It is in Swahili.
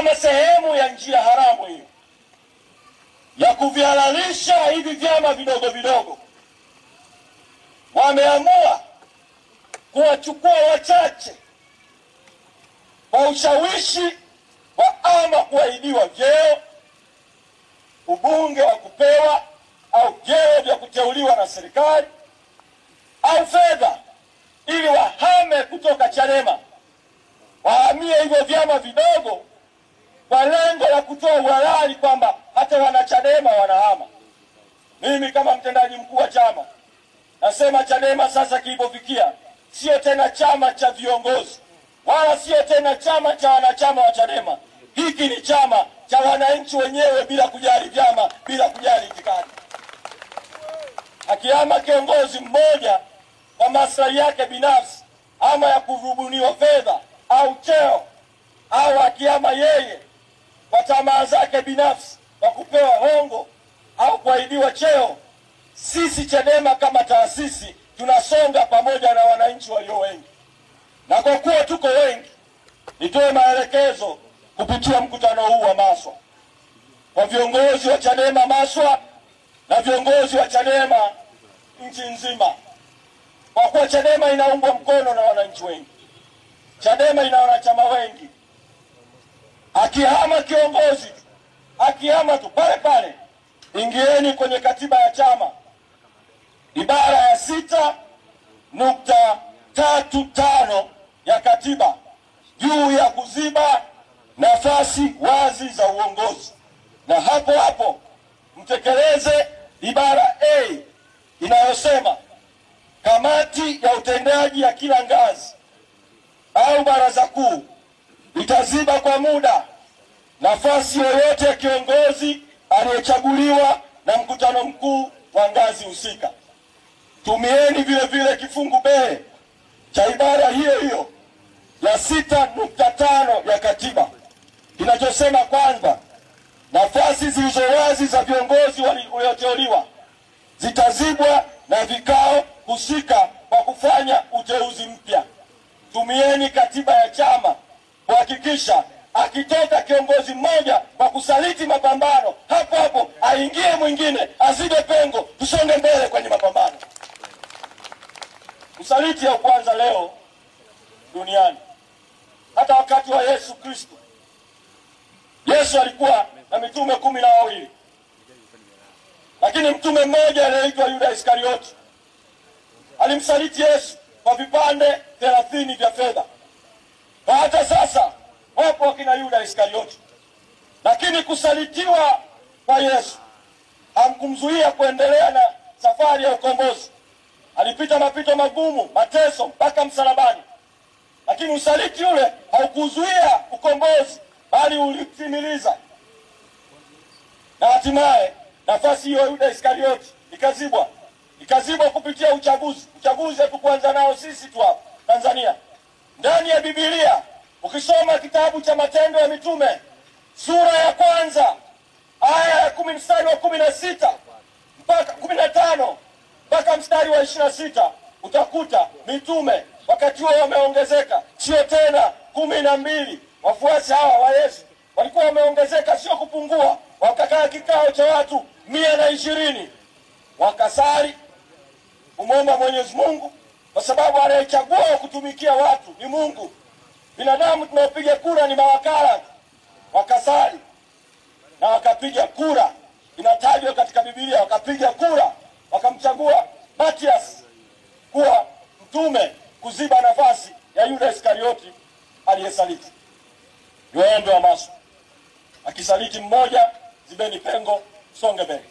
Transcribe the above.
kama sehemu ya njia haramu hiyo ya kuvihalalisha hivi vyama vidogo vidogo, wameamua kuwachukua wachache kwa ushawishi wa ama kuahidiwa vyeo, ubunge wa kupewa au vyeo vya kuteuliwa na serikali au fedha, ili wahame kutoka Chadema, wahamie hivyo vyama vidogo kwa lengo la kutoa uhalali kwamba hata wanachadema wanahama. Mimi kama mtendaji mkuu wa chama nasema Chadema sasa kilipofikia sio tena chama cha viongozi wala sio tena chama cha wanachama wa Chadema. Hiki ni chama cha wananchi wenyewe, bila kujali vyama, bila kujali itikadi. Akihama kiongozi mmoja kwa maslahi yake binafsi ama ya kurubuniwa fedha au cheo, au akihama yeye kwa tamaa zake binafsi kwa kupewa hongo au kuahidiwa cheo, sisi Chadema kama taasisi tunasonga pamoja na wananchi walio wengi. Na kwa kuwa tuko wengi, nitoe maelekezo kupitia mkutano huu wa Maswa kwa viongozi wa Chadema Maswa na viongozi wa Chadema nchi nzima. Kwa kuwa Chadema inaungwa mkono na wananchi wengi, Chadema ina wanachama wengi, akihama kiongozi, akihama tu pale pale, ingieni kwenye katiba ya chama ibara ya 6.35 ya katiba juu ya kuziba nafasi wazi za uongozi, na hapo hapo mtekeleze ibara A inayosema kamati ya utendaji ya kila ngazi au baraza kuu itaziba kwa muda nafasi yoyote ya kiongozi aliyechaguliwa na mkutano mkuu wa ngazi husika. Tumieni vile vile kifungu B cha ibara hiyo hiyo ya 6.5 ya katiba kinachosema kwamba nafasi zilizo wazi za viongozi walioteuliwa zitazibwa na vikao husika kwa kufanya uteuzi mpya. Tumieni katiba ya chama kuhakikisha akitoka kiongozi mmoja kwa kusaliti mapambano, hapo hapo aingie mwingine, azibe pengo, tusonge mbele kwenye mapambano. Usaliti ya kwanza leo duniani. Hata wakati wa Yesu Kristo, Yesu alikuwa na mitume 12, lakini mtume mmoja anaitwa Yuda Iskarioti alimsaliti Yesu kwa vipande 30 vya fedha. Na hata sasa wapo wakina Yuda Iskarioti, lakini kusalitiwa kwa Yesu hamkumzuia kuendelea na safari ya ukombozi. Alipita mapito magumu, mateso mpaka msalabani, lakini usaliti ule haukuzuia ukombozi, bali ulitimiliza. Na hatimaye nafasi hiyo Yuda Iskarioti ikazibwa kupitia uchaguzi. Uchaguzi hatukuanza nao sisi tu hapa Tanzania. Ndani ya Biblia ukisoma kitabu cha Matendo ya Mitume sura ya 1 aya ya 10 mstari wa 16 mpaka 15 mpaka mstari wa 26, utakuta mitume wakati huo wameongezeka, sio tena 12. Wafuasi hawa wa Yesu walikuwa wameongezeka, sio kupungua. Wakakaa kikao cha watu 120, wakasali kumwomba Mwenyezi Mungu, kwa sababu anayechagua kutumikia watu ni Mungu. Binadamu tunaopiga kura ni mawakala. Wakasali na wakapiga kura, inatajwa katika Biblia, wakapiga kura wakamchagua Matias kuwa mtume kuziba nafasi ya Yuda Iskarioti aliyesaliti. Yoendo wa Maswa akisaliti mmoja, zibeni pengo, songe mbele.